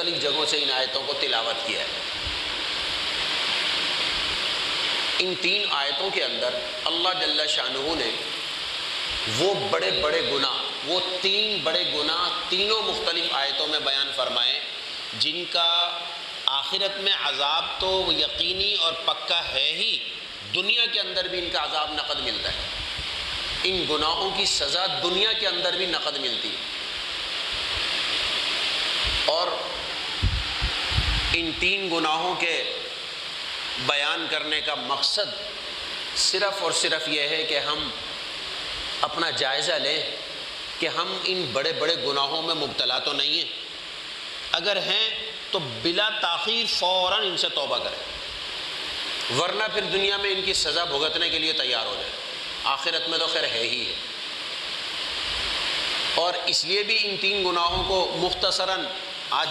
مختلف جگہوں سے ان آیتوں کو تلاوت کیا ہے۔ ان 3 آیتوں کے اندر اللہ جل شانہ نے وہ بڑے بڑے گناہ، وہ 3 بڑے گناہ تینوں مختلف آیتوں میں بیان فرمائے، جن کا آخرت میں عذاب تو یقینی اور پکا ہے ہی، دنیا کے اندر بھی ان کا عذاب نقد ملتا ہے۔ ان گناہوں کی سزا دنیا کے اندر بھی نقد ملتی ہے۔ اور ان 3 گناہوں کے بیان کرنے کا مقصد صرف اور صرف یہ ہے کہ ہم اپنا جائزہ لیں کہ ہم ان بڑے بڑے گناہوں میں مبتلا تو نہیں ہیں، اگر ہیں تو بلا تاخیر فوراً ان سے توبہ کریں، ورنہ پھر دنیا میں ان کی سزا بھگتنے کے لیے تیار ہو جائیں، آخرت میں تو خیر ہے ہی ہے۔ اور اس لیے بھی ان 3 گناہوں کو مختصراً آج